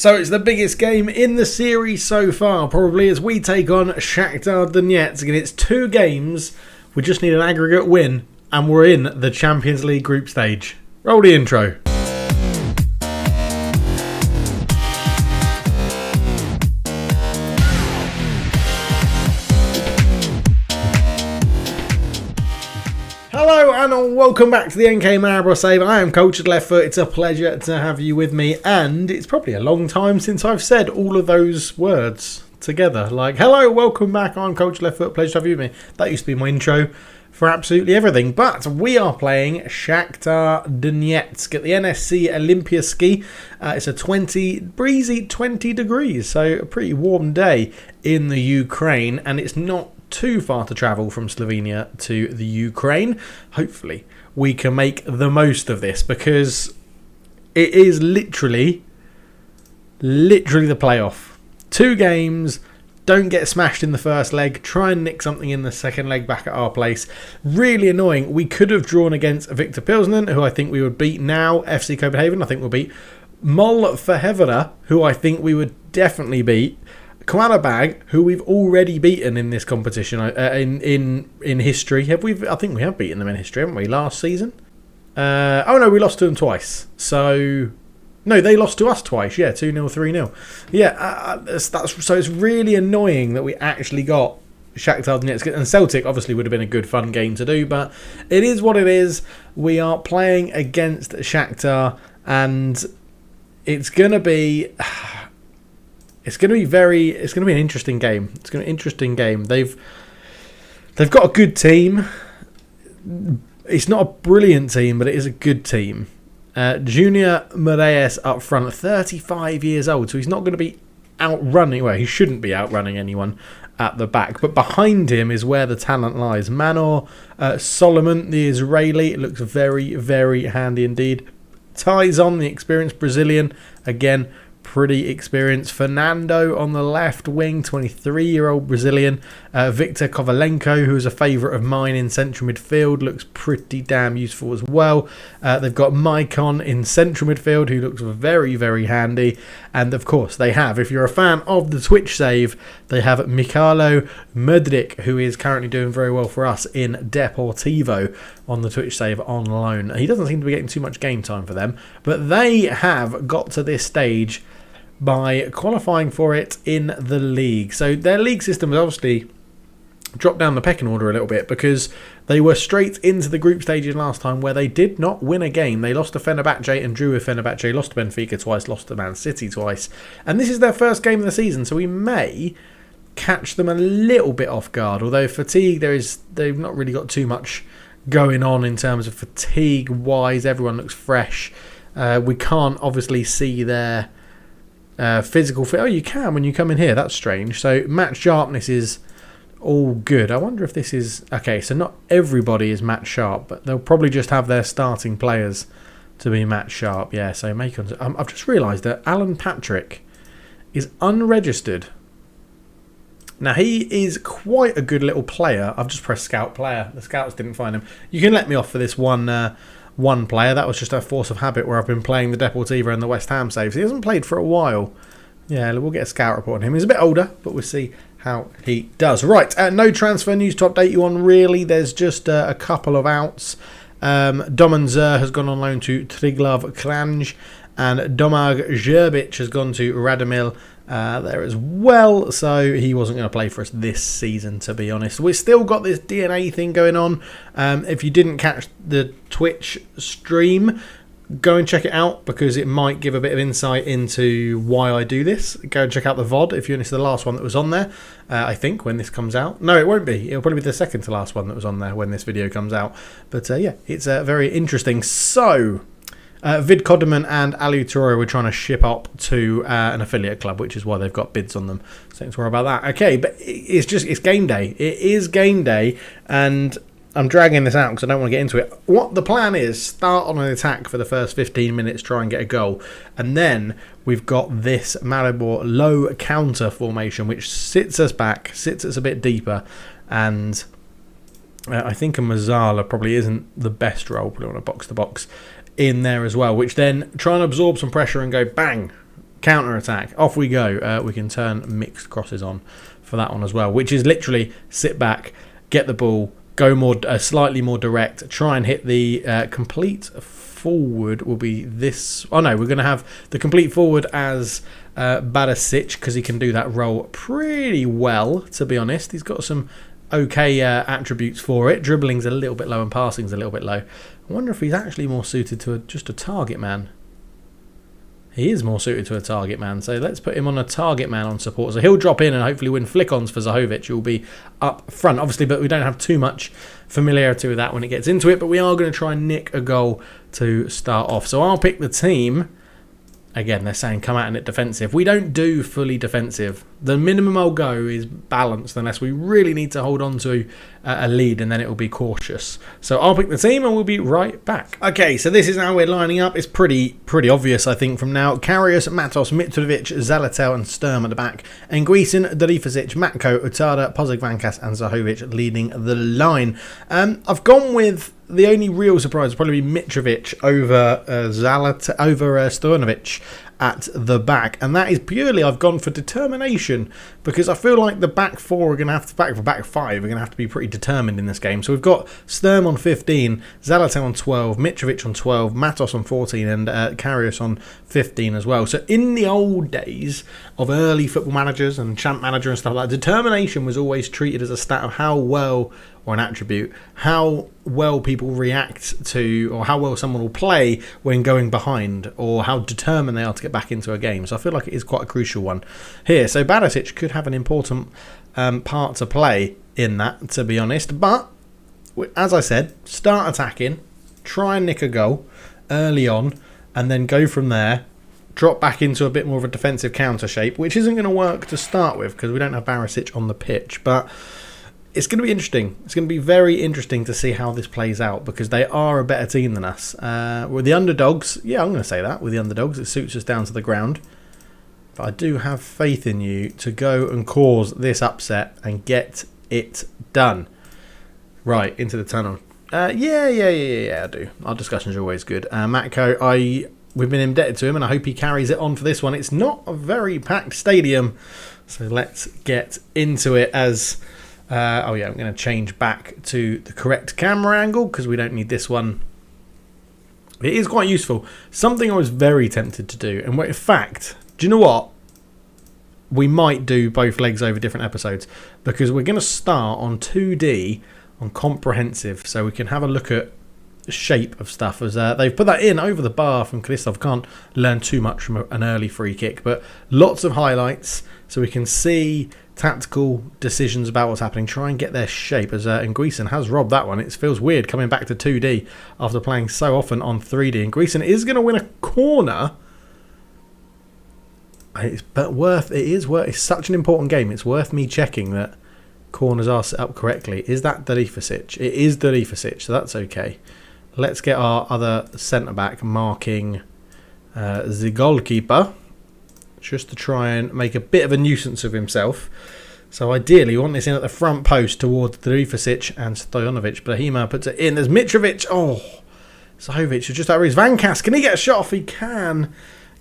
So it's the biggest game in the series so far, probably, as we take on Shakhtar Donetsk. And it's 2 games. We just need an aggregate win, and we're in the Champions League group stage. Roll the intro. Hello and welcome back to the NK Maribor save. I am Coach at Left Foot. It's a pleasure to have you with me, and it's probably a long time since I've said all of those words together. Like, hello, welcome back, I'm Coach Left Foot, pleasure to have you with me. That used to be my intro for absolutely everything, but we are playing Shakhtar Donetsk at the NSC Olympiaski. It's a breezy 20 degrees, so a pretty warm day in the Ukraine, and it's not too far to travel from Slovenia to the Ukraine. Hopefully we can make the most of this, because it is literally the playoff. 2 games, don't get smashed in the first leg, try and nick something in the second leg back at our place. Really annoying. We could have drawn against Victor Pilsner, who I think we would beat now. FC Copenhagen, I think we'll beat. Mol Ferhevera, who I think we would definitely beat. Karabag, who we've already beaten in this competition in history. I think we have beaten them in history, haven't we? Last season? Oh no, we lost to them twice. So no, they lost to us twice. Yeah, 2-0, 3-0. Yeah, so it's really annoying that we actually got Shakhtar Donetsk, and Celtic obviously would have been a good fun game to do, but it is what it is. We are playing against Shakhtar, and it's going to be an interesting game. It's going to be an interesting game. They've got a good team. It's not a brilliant team, but it is a good team. Junior Moraes up front, 35 years old, so he's not going to be outrunning. Well, he shouldn't be outrunning anyone at the back, but behind him is where the talent lies. Manor Solomon, the Israeli, looks very, very handy indeed. Ties on, the experienced Brazilian, again, pretty experienced. Fernando on the left wing, 23-year-old Brazilian. Victor Kovalenko, who is a favourite of mine in central midfield, looks pretty damn useful as well. They've got Maicon in central midfield, who looks very, very handy. And of course, they have, if you're a fan of the Twitch save, they have Mikhailo Mudrik, who is currently doing very well for us in Deportivo on the Twitch save on loan. He doesn't seem to be getting too much game time for them, but they have got to this stage by qualifying for it in the league. So their league system has obviously dropped down the pecking order a little bit, because they were straight into the group stages last time where they did not win a game. They lost to Fenerbahce and drew with Fenerbahce, lost to Benfica twice, lost to Man City twice. And this is their first game of the season, so we may catch them a little bit off guard. Although fatigue, they've not really got too much going on in terms of fatigue-wise. Everyone looks fresh. We can't obviously see their physical fit. Oh, you can when you come in here. That's strange. So match sharpness is all good. I wonder if this is okay. So not everybody is match sharp, but they'll probably just have their starting players to be match sharp. Yeah. So I've just realised that Alan Patrick is unregistered. Now he is quite a good little player. I've just pressed scout player. The scouts didn't find him. You can let me off for this one player. That was just a force of habit where I've been playing the Deportivo and the West Ham saves. He hasn't played for a while. Yeah, we'll get a scout report on him. He's a bit older, but we'll see how he does. Right, no transfer news to update you on, really. There's just a couple of outs. Doman Zer has gone on loan to Triglav Kranj, and Domag Zerbic has gone to Radomil there as well, so he wasn't going to play for us this season, to be honest. We've still got this DNA thing going on. If you didn't catch the Twitch stream, go and check it out, because it might give a bit of insight into why I do this. Go and check out the VOD if you missed the last one that was on there, I think, when this comes out. No, it won't be. It'll probably be the second to last one that was on there when this video comes out. But yeah, it's very interesting. So Vid Kodeman and Alu Toro were trying to ship up to an affiliate club, which is why they've got bids on them. So don't worry about that. Okay, but it's game day. It is game day, and I'm dragging this out because I don't want to get into it. What the plan is, start on an attack for the first 15 minutes, try and get a goal. And then we've got this Maribor low counter formation, which sits us back, sits us a bit deeper. And I think a Mazzala probably isn't the best role, probably on a box-to-box in there as well, which then try and absorb some pressure and go bang, counter-attack. Off we go. We can turn mixed crosses on for that one as well, which is literally sit back, get the ball, go more slightly more direct, try and hit the complete forward will be this. Oh no, we're going to have the complete forward as Barisic, because he can do that role pretty well, to be honest. He's got some okay attributes for it. Dribbling's a little bit low and passing's a little bit low. I wonder if he's actually more suited to just a target man. He is more suited to a target man, so let's put him on a target man on support. So he'll drop in and hopefully win flick-ons for Zahovic, who will be up front, obviously, but we don't have too much familiarity with that when it gets into it, but we are going to try and nick a goal to start off. So I'll pick the team. Again, they're saying come out in it defensive. We don't do fully defensive. The minimum I'll go is balanced unless we really need to hold on to a lead, and then it will be cautious. So I'll pick the team and we'll be right back. Okay, so this is how we're lining up. It's pretty obvious, I think, from now. Karius, Matos, Mitrovic, Zaletel and Sturm at the back. Nguisen, Darifusic, Matko, Utada, Pozic, Vankas and Zahovic leading the line. I've gone with the only real surprise will probably be Mitrovic over Stojanovic at the back, and that is purely I've gone for determination, because I feel like the back four are going to have to back five are going to have to be pretty determined in this game. So we've got Sturm on 15, Zaletel on 12, Mitrovic on 12, Matos on 14 and Karius on 15 as well. So in the old days of early football managers and champ manager and stuff like that, determination was always treated as a stat of how well, or an attribute, how well people react to, or how well someone will play when going behind, or how determined they are to get back into a game. So I feel like it is quite a crucial one here. So Barisic could have an important part to play in that, to be honest. But as I said, start attacking, try and nick a goal early on, and then go from there. Drop back into a bit more of a defensive counter shape, which isn't going to work to start with because we don't have Barisic on the pitch. But it's going to be interesting. It's going to be very interesting to see how this plays out, because they are a better team than us. We're the underdogs. Yeah, I'm going to say that. We're the underdogs. It suits us down to the ground. But I do have faith in you to go and cause this upset and get it done. Right, into the tunnel. Yeah, I do. Our discussions are always good. Matko, we've been indebted to him, and I hope he carries it on for this one. It's not a very packed stadium, so let's get into it as... I'm going to change back to the correct camera angle because we don't need this one. It is quite useful. Something I was very tempted to do, and in fact, do you know what? We might do both legs over different episodes, because we're going to start on 2D on comprehensive, so we can have a look at the shape of stuff, as they've put that in over the bar from Kristov. Can't learn too much from an early free kick, but lots of highlights so we can see tactical decisions about what's happening, try and get their shape, as Nguisen has robbed that one. It feels weird coming back to 2D after playing so often on 3D. Nguisen is going to win a corner. It's such an important game. It's worth me checking that corners are set up correctly. Is that Darifusic? It is Darifusic, so that's okay. Let's get our other centre-back marking the goalkeeper, just to try and make a bit of a nuisance of himself. So ideally, we want this in at the front post towards Darifusic and Stojanovic. Brahima puts it in. There's Mitrovic. Oh, Zahovic is just over his Vankas. Can he get a shot off? He can.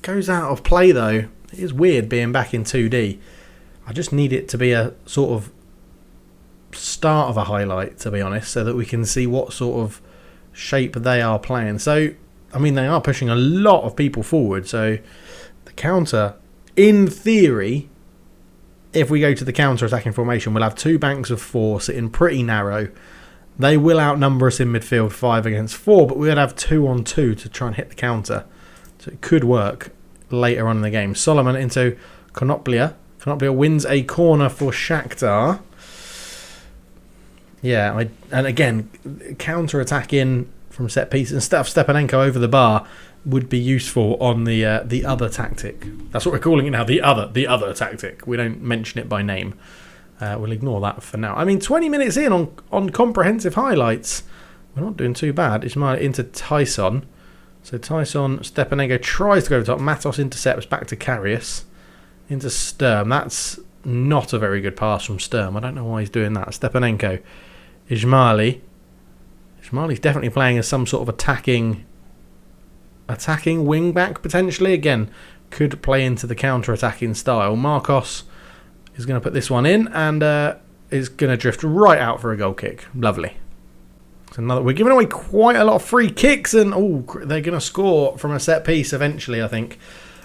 Goes out of play, though. It is weird being back in 2D. I just need it to be a sort of start of a highlight, to be honest, so that we can see what sort of shape they are playing. So, I mean, they are pushing a lot of people forward. So, the counter... in theory, if we go to the counter-attacking formation, we'll have two banks of four sitting pretty narrow. They will outnumber us in midfield 5 against 4, but we'll have 2-on-2 to try and hit the counter. So it could work later on in the game. Solomon into Konoplia. Konoplia wins a corner for Shakhtar. Yeah, and again, counter-attacking from set pieces and stuff. Stepanenko over the bar would be useful on the other tactic. That's what we're calling it now, the other tactic. We don't mention it by name. We'll ignore that for now. I mean, 20 minutes in on comprehensive highlights. We're not doing too bad. It's into Tyson. So Tyson, Stepanenko tries to go over the top. Matos intercepts back to Karius. Into Sturm. That's not a very good pass from Sturm. I don't know why he's doing that. Stepanenko. Ismaili. Ismaili's definitely playing as some sort of attacking wing back potentially. Again, could play into the counter-attacking style. Marcos is going to put this one in and is going to drift right out for a goal kick. Lovely. We're giving away quite a lot of free kicks, and they're going to score from a set piece eventually, I think.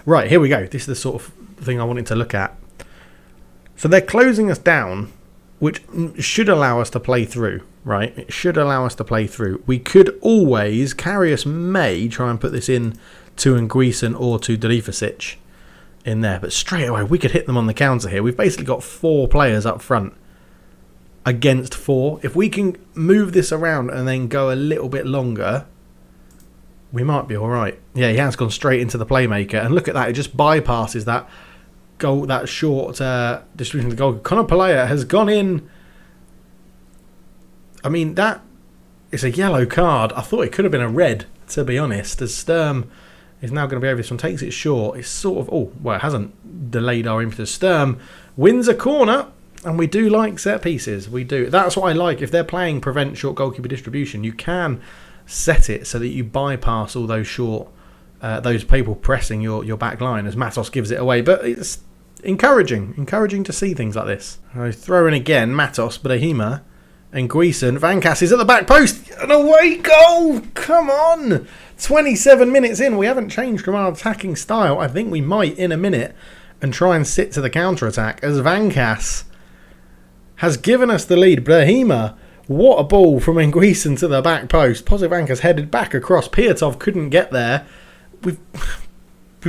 Right, here we go. This is the sort of thing I wanted to look at. So they're closing us down, which should allow us to play through, right? It should allow us to play through. We could always, Karius may try and put this in to Nguisen or to Delifasic in there, but straight away we could hit them on the counter here. We've basically got 4 players up front against 4. If we can move this around and then go a little bit longer, we might be all right. Yeah, he has gone straight into the playmaker, and look at that. It just bypasses that goal, that short distribution of the goal. Conor Palea has gone in. I mean, that is a yellow card. I thought it could have been a red, to be honest, as Sturm is now going to be over this one. Takes it short. It's sort of, it hasn't delayed our impetus. Sturm wins a corner. And we do like set pieces. We do. That's what I like. If they're playing prevent short goalkeeper distribution, you can set it so that you bypass all those short, those people pressing your back line as Matos gives it away. But it's encouraging to see things like this. I throw in again, Matos, Brahima, and Nguisen. Vankas is at the back post. An away goal. Come on. 27 minutes in. We haven't changed from our attacking style. I think we might in a minute and try and sit to the counter-attack as Vankas has given us the lead. Brahima, what a ball from Nguisen to the back post. Posivankas headed back across. Piatov couldn't get there. We've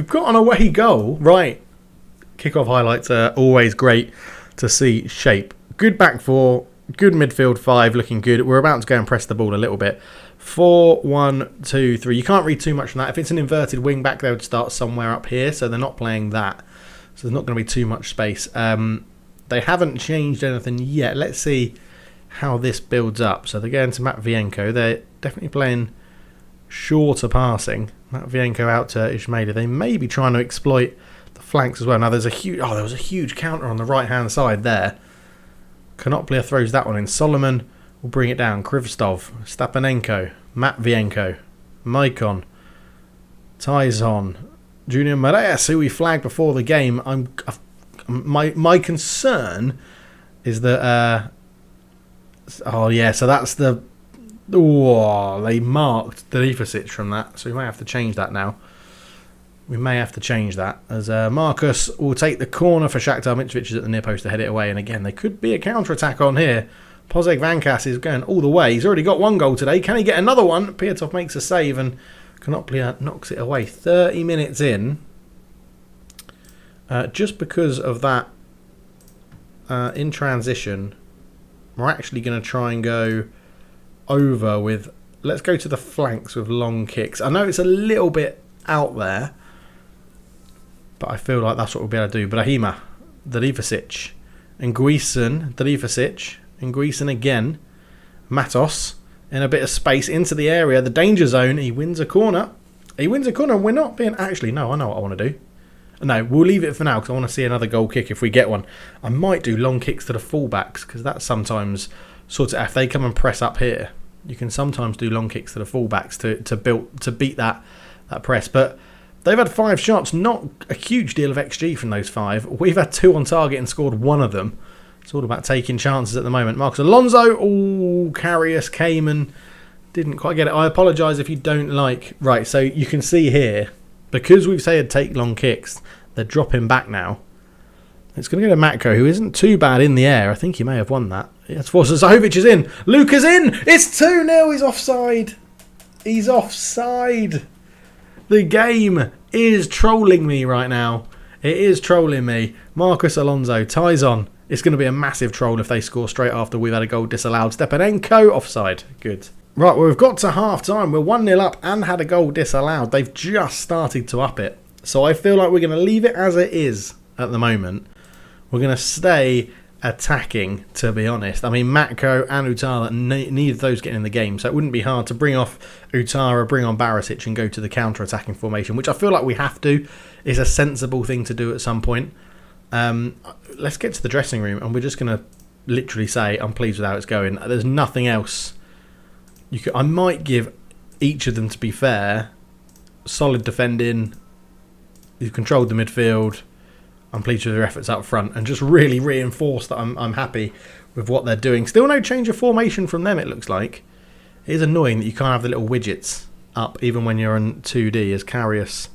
got an away goal. Right. Kickoff highlights are always great to see shape. Good back 4. Good midfield 5. Looking good. We're about to go and press the ball a little bit. 4, 1, 2, 3. You can't read too much from that. If it's an inverted wing back, they would start somewhere up here. So they're not playing that. So there's not going to be too much space. They haven't changed anything yet. Let's see how this builds up. So they're going to Matvienko. They're definitely playing shorter passing. Matvienko out to Ismaili. They may be trying to exploit the flanks as well. Now there's a huge, there was a huge counter on the right-hand side there. Konoplia throws that one in. Solomon will bring it down. Krivstov, Stepanenko, Matvienko, Maikon, Tyson, Junior Mareas, who we flagged before the game. My concern is that so that's the they marked Delifasic from that, so we may have to change that now. We may have to change that as Marcus will take the corner for Shakhtar. Mitrovic is at the near post to head it away, and again there could be a counter attack on here. Pozek Vankas is going all the way. He's already got 1 goal today. Can he get another one? Piatov makes a save and Konoplia knocks it away. 30 minutes in. Just because of that, in transition, we're actually going to try and go over with... Let's go to the flanks with long kicks. I know it's a little bit out there, but I feel like that's what we'll be able to do. Brahima, Delifasic, Nguisen, Delifasic, Nguisen again. Matos in a bit of space into the area, the danger zone. He wins a corner. We're not being... Actually, no, I know what I want to do. No, we'll leave it for now because I want to see another goal kick if we get one. I might do long kicks to the fullbacks because that's sometimes sort of... If they come and press up here, you can sometimes do long kicks to the fullbacks to beat that press. But they've had 5 shots, not a huge deal of XG from those 5. We've had 2 on target and scored 1 of them. It's all about taking chances at the moment. Marcos Alonso, Karius came and didn't quite get it. I apologise if you don't like... Right, so you can see here, because we've said take long kicks, they're dropping back now. It's going to go to Matko, who isn't too bad in the air. I think he may have won that. Yes, Zahovic is in. Luka's in. It's 2-0. He's offside. He's offside. The game is trolling me right now. It is trolling me. Marcos Alonso ties on. It's going to be a massive troll if they score straight after we've had a goal disallowed. Stepanenko offside. Good. Right, well, we've got to half-time. We're 1-0 up and had a goal disallowed. They've just started to up it. So I feel like we're going to leave it as it is at the moment. We're going to stay attacking, to be honest. I mean, Matko and Utara, neither of those get in the game. So it wouldn't be hard to bring off Utara, bring on Barisic and go to the counter-attacking formation, which I feel like we have to. Is a sensible thing to do at some point. Let's get to the dressing room and we're just going to literally say, I'm pleased with how it's going. There's nothing else. I might give each of them, to be fair, solid defending, You've controlled the midfield. I'm pleased with their efforts up front and just really reinforced that I'm happy with what they're doing. Still no change of formation from them, it looks like. It is annoying that you can't have the little widgets up even when you're in 2D, as Karius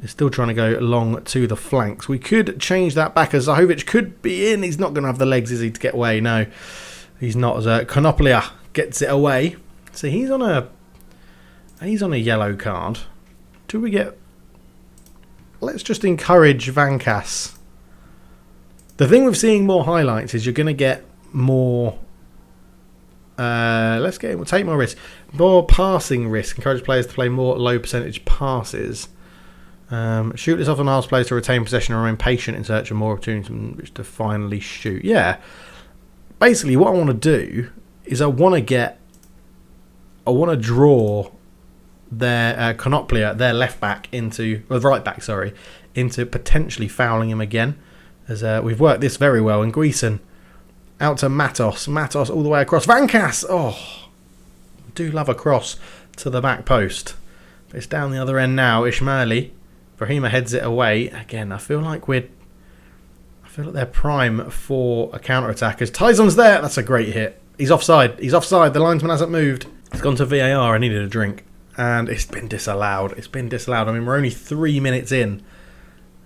is still trying to go along to the flanks. We could change that back, as Zahovic could be in. He's not going to have the legs, is he, to get away? No, he's not. As Konoplia gets it away. So he's on a yellow card. Do we get... Let's just encourage Vankas. The thing with seeing more highlights is you're going to get more... let's get... We'll take more risk. More passing risk. Encourage players to play more low percentage passes. Shoot this often asks players to retain possession and remain patient in search of more opportunities to finally shoot. Yeah. Basically, what I want to do is I want to draw their Konoplia, their left back, into, or right back, sorry, into potentially fouling him again. As we've worked this very well. And Greason out to Matos. Matos all the way across. Vankas! Oh, do love a cross to the back post. But it's down the other end now. Ismaili. Brahima heads it away. Again, I feel like they're prime for a counter-attack. As Tyson's there. That's a great hit. He's offside. He's offside. The linesman hasn't moved. It's gone to VAR. I needed a drink. And it's been disallowed. It's been disallowed. I mean, we're only 3 minutes in.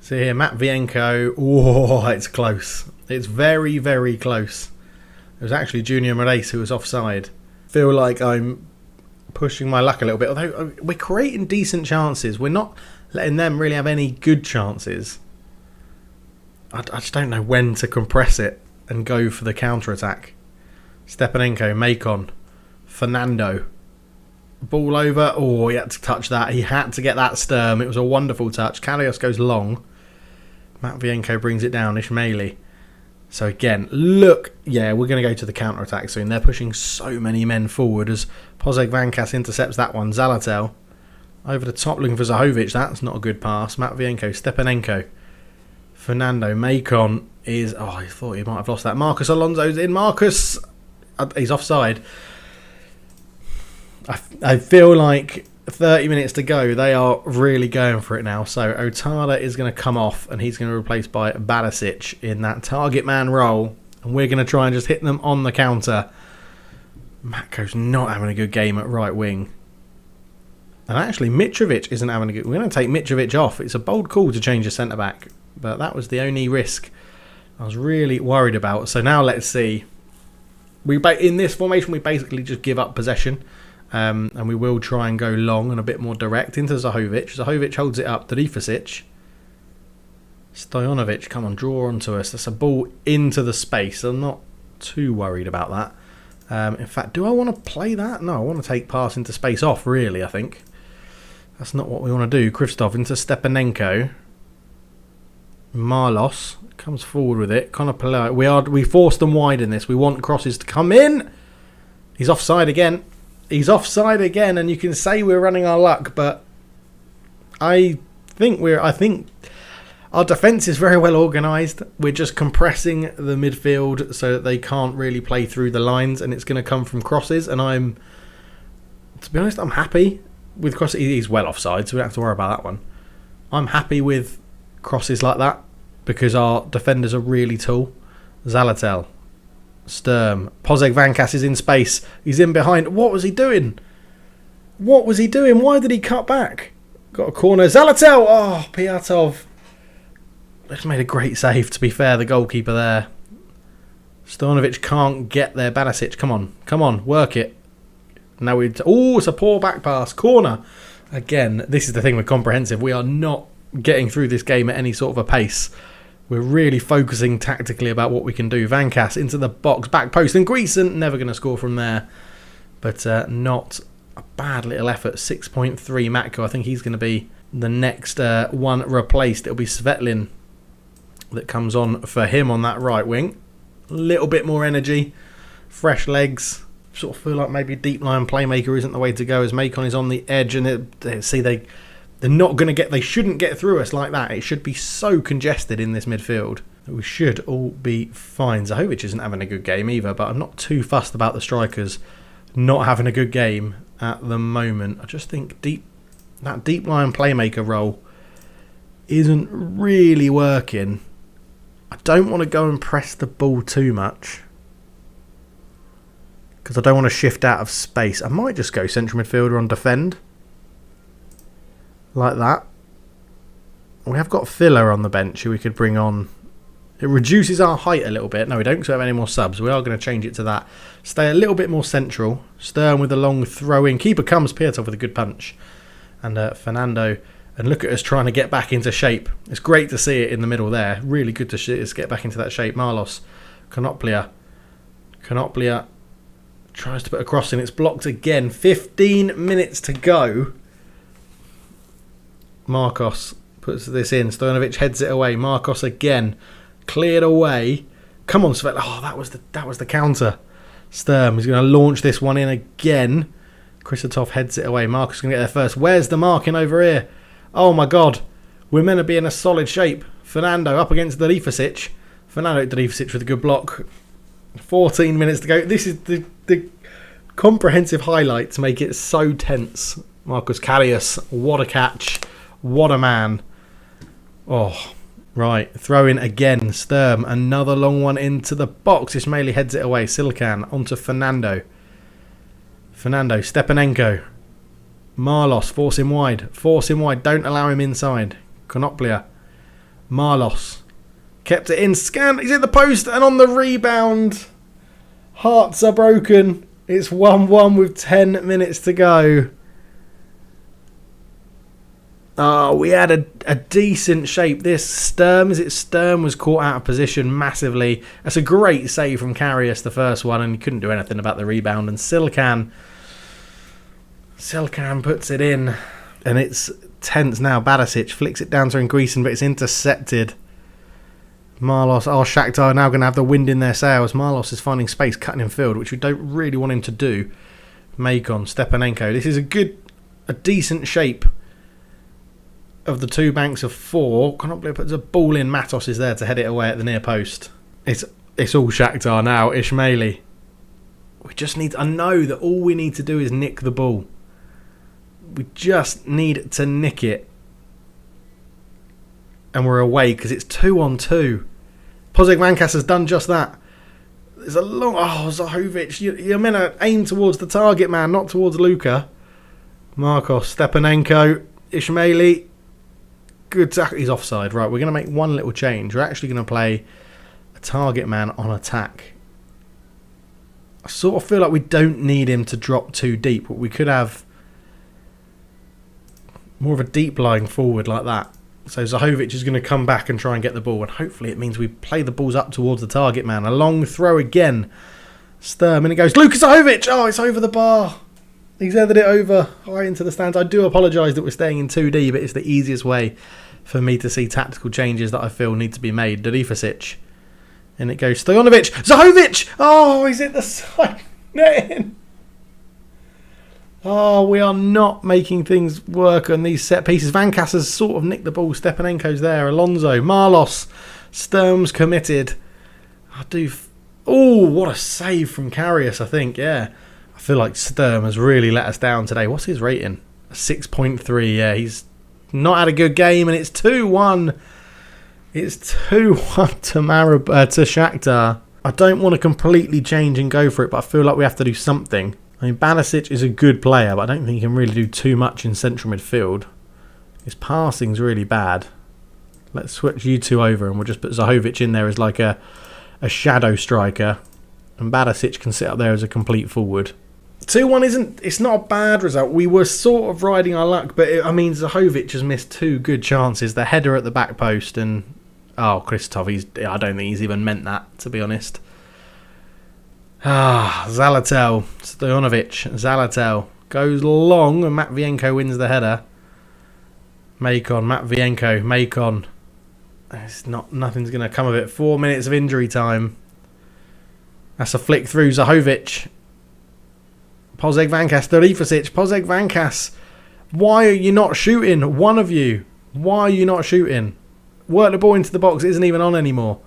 So here, Matvienko. Oh, it's close. It's very, very close. It was actually Junior Marais who was offside. Feel like I'm pushing my luck a little bit. Although we're creating decent chances. We're not letting them really have any good chances. I just don't know when to compress it and go for the counter-attack. Stepanenko, Macon, Fernando. Ball over. Oh, he had to touch that. He had to get that Sturm. It was a wonderful touch. Kalios goes long. Matvienko brings it down. Ismaili. So again, look. Yeah, we're going to go to the counter-attack soon. They're pushing so many men forward as Pozeg Vankas intercepts that one. Zalatel over the top looking for Zahovic. That's not a good pass. Matvienko, Stepanenko. Fernando. Macon is... Oh, I thought he might have lost that. Marcus Alonso's in. Marcus... He's offside. I feel like 30 minutes to go. They are really going for it now. So Otada is going to come off and he's going to be replaced by Barisic in that target man role. And we're going to try and just hit them on the counter. Matko's not having a good game at right wing. And actually Mitrovic isn't having a good... We're going to take Mitrovic off. It's a bold call to change a centre-back. But that was the only risk I was really worried about. So now let's see. In this formation, we basically just give up possession. And we will try and go long and a bit more direct into Zahovic. Zahovic holds it up. Drifasic. Stojanovic, come on, draw onto us. That's a ball into the space. I'm not too worried about that. In fact, do I want to play that? No, I want to take pass into space off, really, I think. That's not what we want to do. Krivstov into Stepanenko. Marlos comes forward with it. Konoplia. We forced them wide in this. We want crosses to come in. He's offside again. He's offside again, and you can say we're running our luck, but I think our defence is very well organised. We're just compressing the midfield so that they can't really play through the lines, and it's going to come from crosses. And to be honest, I'm happy with crosses. He's well offside, so we don't have to worry about that one. I'm happy with crosses like that because our defenders are really tall. Zalatel. Sturm. Pozeg Vankas is in space. He's in behind. What was he doing? What was he doing? Why did he cut back? Got a corner. Zalatel! Oh, Piatov. Just made a great save, to be fair, the goalkeeper there. Stojanovic can't get there. Barisic, come on. Come on, work it. Now it's a poor back pass. Corner. Again, this is the thing with comprehensive. We are not getting through this game at any sort of a pace. We're really focusing tactically about what we can do. Vankas into the box, back post, and Greason never going to score from there. But not a bad little effort. 6.3 Matko. I think he's going to be the next one replaced. It'll be Svetlin that comes on for him on that right wing. A little bit more energy, fresh legs. Sort of feel like maybe deep line playmaker isn't the way to go as Macon is on the edge, and they're not going to get... They shouldn't get through us like that. It should be so congested in this midfield that we should all be fine. Zahovic isn't having a good game either, but I'm not too fussed about the strikers not having a good game at the moment. I just think that deep line playmaker role isn't really working. I don't want to go and press the ball too much, because I don't want to shift out of space. I might just go central midfielder on defend. Like that. We have got Filler on the bench who we could bring on. It reduces our height a little bit. No, we don't, because we don't have any more subs. We are going to change it to that. Stay a little bit more central. Stern with a long throw-in. Keeper comes. Piatov with a good punch. And Fernando. And look at us trying to get back into shape. It's great to see it in the middle there. Really good to see us get back into that shape. Marlos. Konoplia. Konoplia tries to put a cross in. It's blocked again. 15 minutes to go. Marcos puts this in. Stojanovic heads it away. Marcos again. Cleared away. Come on, Svet. Oh, that was the counter. Sturm is going to launch this one in again. Krisatov heads it away. Marcos is going to get there first. Where's the marking over here? Oh my God. We're meant to be in a solid shape. Fernando up against Delifasic. Fernando Delifasic with a good block. 14 minutes to go. This is the comprehensive highlights make it so tense. Marcus Karius. What a catch. What a man. Oh, right. Throw in again. Sturm. Another long one into the box. Ismaili heads it away. Silkan onto Fernando. Fernando. Stepanenko. Marlos. Force him wide. Force him wide. Don't allow him inside. Konoplia. Marlos. Kept it in. Scan. He's at the post. And on the rebound. Hearts are broken. It's 1-1 with 10 minutes to go. Oh, we had a decent shape. This Sturm, is it Sturm, was caught out of position massively. That's a great save from Karius, the first one, and he couldn't do anything about the rebound. And Silkan puts it in, and it's tense now. Barisic flicks it down to Ingreason, but it's intercepted. Marlos, Shakhtar are now going to have the wind in their sails. Marlos is finding space, cutting in field, which we don't really want him to do. Makon, Stepanenko. This is a decent shape of the two banks of four. Konoplia puts a ball in. Matos is there to head it away at the near post. It's all Shakhtar now. Ismaili. We just need... I know that all we need to do is nick the ball. We just need to nick it. And we're away because it's 2-on-2. Pozek Vankas has done just that. There's a long... Oh, Zahovic. You're meant to aim towards the target man, not towards Luka. Marcos, Stepanenko, Ismaili. Good tackle. He's offside. Right, we're going to make one little change. We're actually going to play a target man on attack. I sort of feel like we don't need him to drop too deep. But we could have more of a deep lying forward like that. So Zahovic is going to come back and try and get the ball. And hopefully it means we play the balls up towards the target man. A long throw again. Sturm. And it goes. Luka Zahovic. Oh, it's over the bar. He's headed it over high into the stands. I do apologise that we're staying in 2D, but it's the easiest way for me to see tactical changes that I feel need to be made. Delifasic. And it goes Stojanovic. Zahovic! Oh, he's hit the side netting. Oh, we are not making things work on these set pieces. Vankas has sort of nicked the ball. Stepanenko's there. Alonso. Marlos. Sturm's committed. Oh, what a save from Karius, I think. Yeah. I feel like Sturm has really let us down today. What's his rating? 6.3. Yeah, he's not had a good game, and it's 2-1. It's 2-1 to Shakhtar. I don't want to completely change and go for it, but I feel like we have to do something. I mean, Banisic is a good player, but I don't think he can really do too much in central midfield. His passing's really bad. Let's switch you two over, and we'll just put Zahovic in there as like a shadow striker, and Banisic can sit up there as a complete forward. 2-1 it's not a bad result. We were sort of riding our luck, but Zahovic has missed two good chances. The header at the back post and Kristov, I don't think he's even meant that, to be honest. Zalatel, Stojanovic, Zalatel goes long and Matvienko wins the header. Makon. Nothing's going to come of it. 4 minutes of injury time. That's a flick through. Zahovic. Pozek Vankas, Delifasic, Pozek Vankas. Why are you not shooting? One of you. Why are you not shooting? Work the ball into the box. It isn't even on anymore.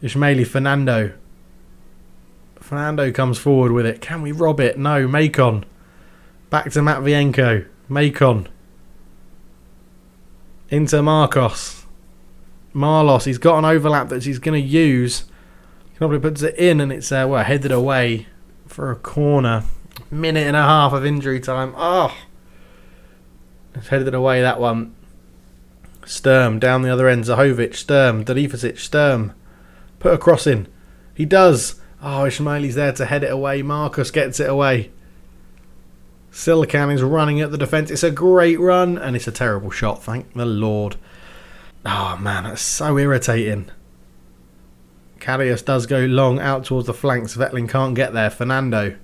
Ismaili, Fernando. Fernando comes forward with it. Can we rob it? No. Makon. Back to Matvienko. Makon. into Marcos. Marlos, he's got an overlap that he's going to use. He probably puts it in and it's headed away for a corner. Minute and a half of injury time. Oh, it's headed away, that one. Sturm down the other end. Zahovic, Sturm, Delificic, Sturm. Put a cross in. He does. Oh, Ismaili's there to head it away. Marcus gets it away. Silican is running at the defence. It's a great run and it's a terrible shot. Thank the Lord. Oh man, that's so irritating. Karius does go long out towards the flanks. Vetlin can't get there. Fernando.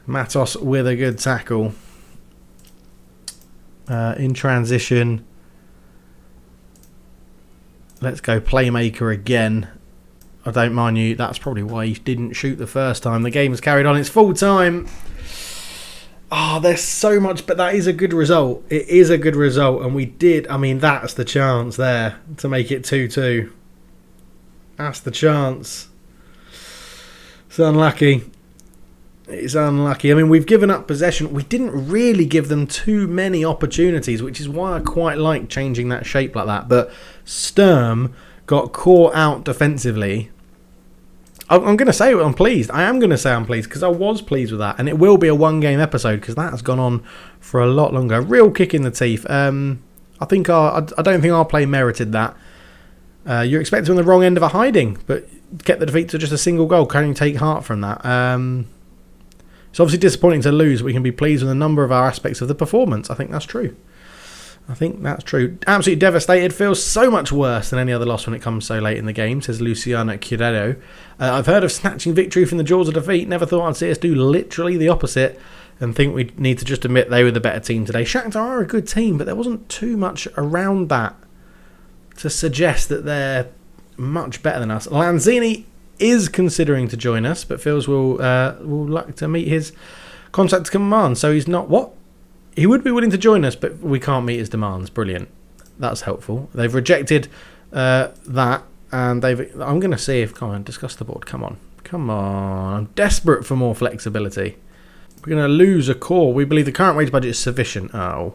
Matos with a good tackle. In transition. Let's go playmaker again. I don't mind you. That's probably why he didn't shoot the first time. The game has carried on. It's full time. Oh, there's so much, but that is a good result. It is a good result, and we did. I mean, that's the chance there to make it 2-2. That's the chance. It's unlucky. It's unlucky. I mean, we've given up possession. We didn't really give them too many opportunities, which is why I quite like changing that shape like that. But Sturm got caught out defensively. I'm going to say I'm pleased. I am going to say I'm pleased because I was pleased with that. And it will be a one-game episode because that has gone on for a lot longer. Real kick in the teeth. I don't think our play merited that. You're expected on the wrong end of a hiding, but kept the defeat to just a single goal. Can you take heart from that? It's obviously disappointing to lose, but we can be pleased with a number of our aspects of the performance. I think that's true. Absolutely devastated. Feels so much worse than any other loss when it comes so late in the game, says Luciano Curero. I've heard of snatching victory from the jaws of defeat. Never thought I'd see us do literally the opposite and think we need to just admit they were the better team today. Shakhtar are a good team, but there wasn't too much around that to suggest that they're much better than us. Lanzini is considering to join us, but feels will like to meet his contract command. So he's not what? He would be willing to join us, but we can't meet his demands. Brilliant. That's helpful. They've rejected that, and I'm going to see if... Come on, discuss the board. Come on. I'm desperate for more flexibility. We're going to lose a core. We believe the current wage budget is sufficient. Oh.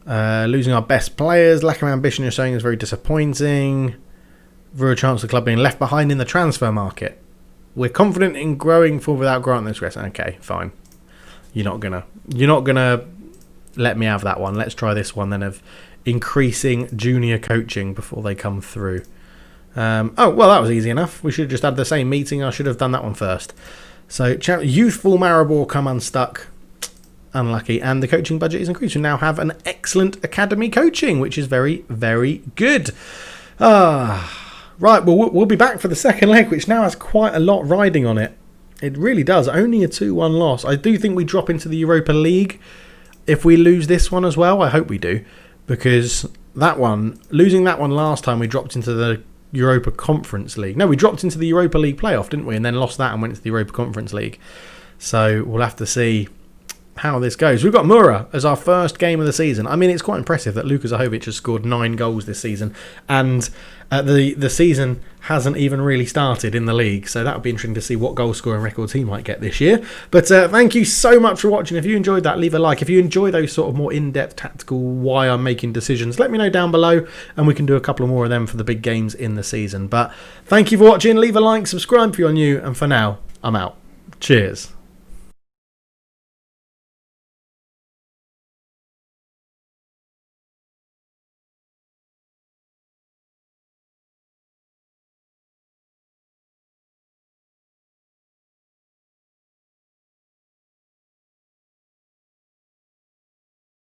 Losing our best players. Lack of ambition you're saying is very disappointing. For a chance of the club being left behind in the transfer market. We're confident in growing forward without granting this rest. Okay, fine. You're not gonna let me have that one. Let's try this one then of increasing junior coaching before they come through. Oh well, that was easy enough. We should have just had the same meeting. I should have done that one first. So youthful Maribor come unstuck. Unlucky, and the coaching budget is increased. We now have an excellent academy coaching, which is very, very good. Right, well, we'll be back for the second leg, which now has quite a lot riding on it. It really does. Only a 2-1 loss. I do think we drop into the Europa League if we lose this one as well. I hope we do, because losing that one last time, we dropped into the Europa Conference League. No, we dropped into the Europa League playoff, didn't we? And then lost that and went into the Europa Conference League. So we'll have to see how this goes. We've got Mura as our first game of the season. I mean, it's quite impressive that Luka Zahovic has scored 9 goals this season, and the season hasn't even really started in the league, so that would be interesting to see what goal scoring records he might get this year. But thank you so much for watching. If you enjoyed that, leave a like. If you enjoy those sort of more in-depth tactical why I'm making decisions, let me know down below, and we can do a couple more of them for the big games in the season. But thank you for watching. Leave a like, subscribe if you're new, and for now, I'm out. Cheers.